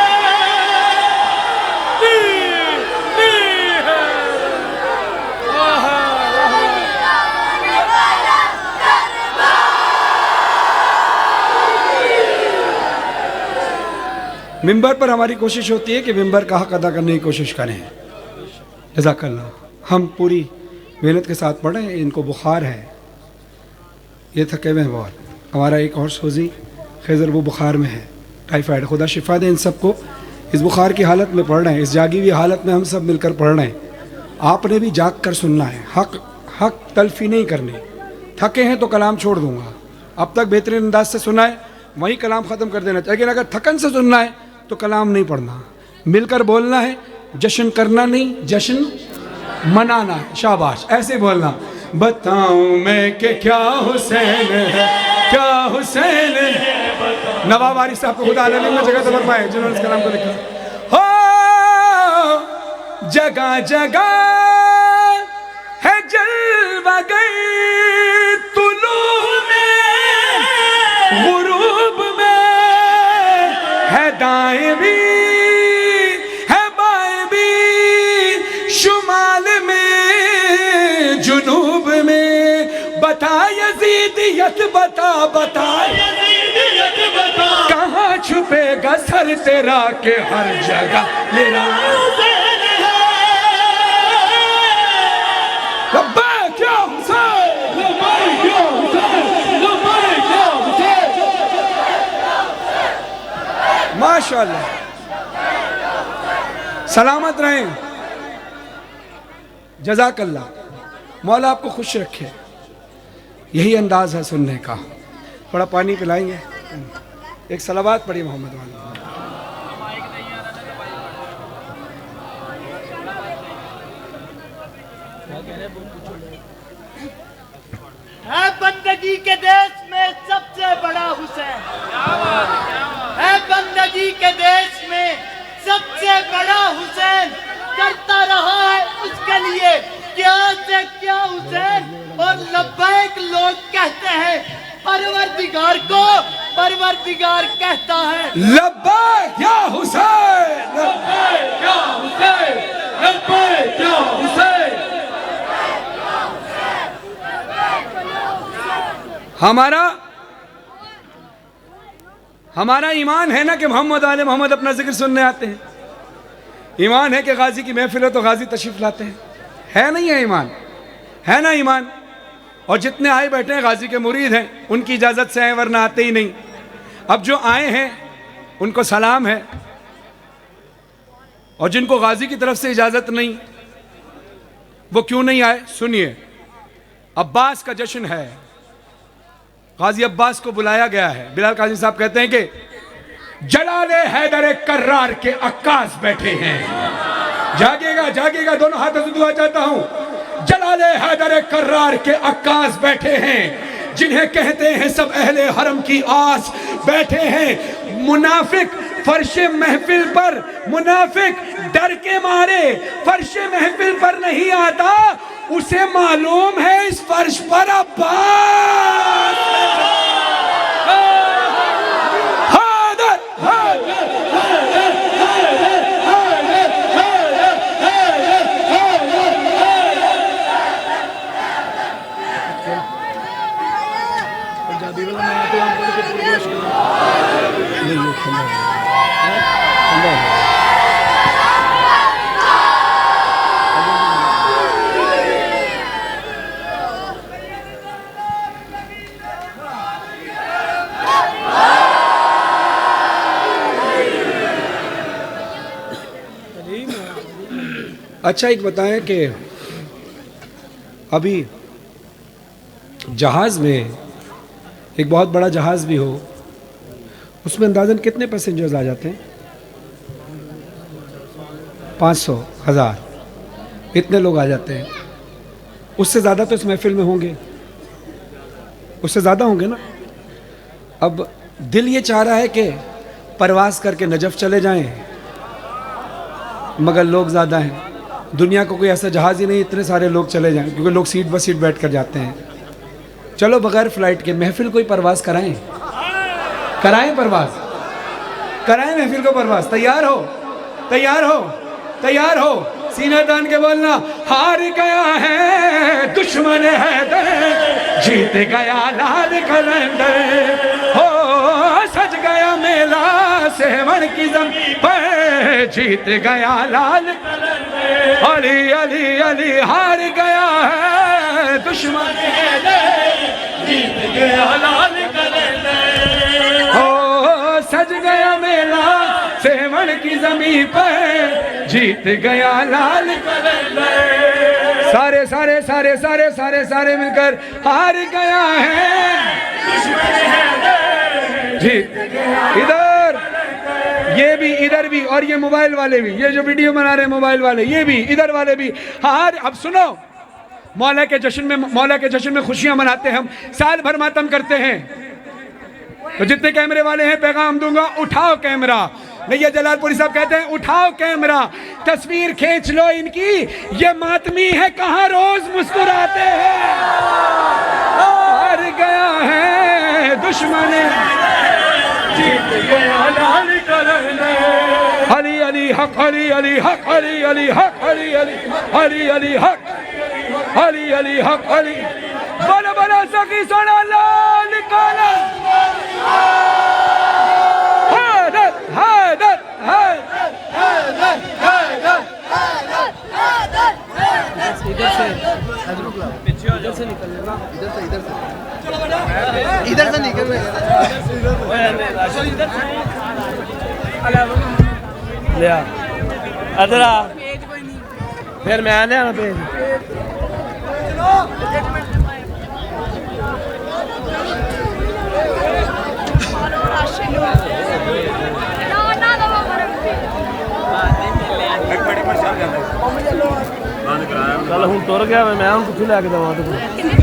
मिंबर पर हमारी कोशिश होती है कि मिंबर का हक अदा करने की कोशिश करें। जज़ाकल्लाह। हम पूरी मेहनत के साथ पढ़ें। इनको बुखार है, ये थके हुए हैं बहुत। हमारा एक और सोजी खैज़र वो बुखार में है, टाइफाइड। खुदा शिफा दे इन सबको। इस बुखार की हालत में पढ़ रहे हैं, इस जागी हुई हालत में हम सब मिलकर पढ़ रहे हैं। आपने भी जाग कर सुनना है, हक तलफी नहीं करनी। थके हैं तो कलाम छोड़ दूंगा, अब तक बेहतरीन अंदाज से सुना है, वहीं कलाम ख़त्म कर देना चाहिए। लेकिन अगर थकन से सुनना है तो कलाम नहीं पढ़ना, मिलकर बोलना है। जश्न करना नहीं, जश्न मनाना है। शाबाश, ऐसे बोलना। बताऊं मैं कि क्या हुसैन है, क्या हुसैन है। नवाब वारिस साहब को खुदा आलम में जगह तो फरमाए जिन्होंने इस कलाम को लिखा। हो जगह जगह है जलवा गई, तुलू में गुरूब में है, दाएं भी है बाएं भी, शुमाल में जुनूब में। बता यजीदियत बता, बता यजीदियत बता, कहाँ छुपेगा सर तेरा के हर जगह मेरा माशाअल्लाह। सलामत रहें, जज़ाकल्लाह। मौला आपको खुश रखे। यही अंदाज है सुनने का। थोड़ा पानी पिलाएंगे, एक सलावत पढ़िए मोहम्मद वाले। है बंदगी के देश में सबसे बड़ा हुसैन, है बंदगी के देश में सबसे बड़ा हुसैन, करता रहा है उसके लिए क्या से क्या हुसैन। और लब्बैक लोग कहते हैं, परवरदिगार को परवरदिगार कहता है लब्बैक या हुसैन, लब्बैक या हुसैन, लब्बैक या हुसैन। हमारा ईमान है ना कि मोहम्मद आले मोहम्मद अपना जिक्र सुनने आते हैं। ईमान है कि गाजी की महफिल हो तो गाजी तशरीफ लाते हैं। है नहीं है ईमान? है ना ईमान? और जितने आए बैठे हैं गाजी के मुरीद हैं, उनकी इजाज़त से आए वरना आते ही नहीं। अब जो आए हैं उनको सलाम है, और जिनको गाजी की तरफ से इजाज़त नहीं वो क्यों नहीं आए? सुनिए, अब्बास का जश्न है, गाजी अब्बास को बुलाया गया है। बिलाल काजी साहब कहते हैं कि जलाले हैदर कर्रार के अक्कास बैठे हैं। जागेगा जागेगा, दोनों हाथों से दुआ चाहता हूं। जलाले हैदर कर्रार के अक्कास बैठे हैं, जिन्हें कहते हैं सब अहले हरम की आस बैठे हैं। मुनाफिक फर्शे महफिल पर, मुनाफिक डर के मारे फर्शे महफिल पर नहीं आता, उसे मालूम है इस फर्श पर अब्बास। अच्छा, एक बताएं कि अभी जहाज़ में, एक बहुत बड़ा जहाज़ भी हो, उसमें अंदाज़न कितने पैसेंजर्स आ जाते हैं? 500, 1000। इतने लोग आ जाते हैं। उससे ज़्यादा तो इस महफिल में होंगे, उससे ज़्यादा होंगे ना। अब दिल ये चाह रहा है कि परवास करके नजफ़ चले जाएं, मगर लोग ज़्यादा हैं। दुनिया को कोई ऐसा जहाज़ ही नहीं इतने सारे लोग चले जाएं, क्योंकि लोग सीट ब सीट बैठ कर जाते हैं। चलो बगैर फ्लाइट के महफिल कोई परवास कराएं, कराएं परवास, कराएं महफिल को परवास। तैयार हो, तैयार हो, तैयार हो, सीना तान के बोलना, हार गया है दुश्मन हैदर, जीत गया लाल कलंदर, हो सज गया मेला सेवन की ज़मीन पर, जीत गया लाल कलंदर, अली अली अली, हार गया है दुश्मन हैदर, जीत गया लाल कलंदर, हो सज गया मेला सेवन की ज़मीन पर, जीत गया लाल कलंदर। सारे सारे सारे सारे सारे सारे मिलकर, हार गया है दुश्मन हैदर, जीत गया। इधर ये भी, इधर भी, और ये मोबाइल वाले भी, ये जो वीडियो बना रहे हैं मोबाइल वाले, ये भी, इधर वाले भी, हार। अब सुनो, मौला के जश्न में खुशियां मनाते हैं हम, साल भर मातम करते हैं। तो जितने कैमरे वाले हैं पैगाम दूंगा, उठाओ कैमरा। नैया जलालपुरी साहब कहते हैं उठाओ कैमरा, तस्वीर खींच लो इनकी, ये मातमी है कहाँ रोज मुस्कुराते हैं। हार गया है दुश्मन, जीत गया लाल कलंदर, अली अली हक, अली अली हक, अली अली हक, अली अली, अली अली हक, अली अली हक, अली। बोलो बोलो सखी सोना लाल कलंदर, हैदर हैदर हैदर हैदर। इधर से निकल ले अदर आ, फिर मैं आने आना पेज। चल हूँ तुर गया मैं हूँ कितने लैके देव।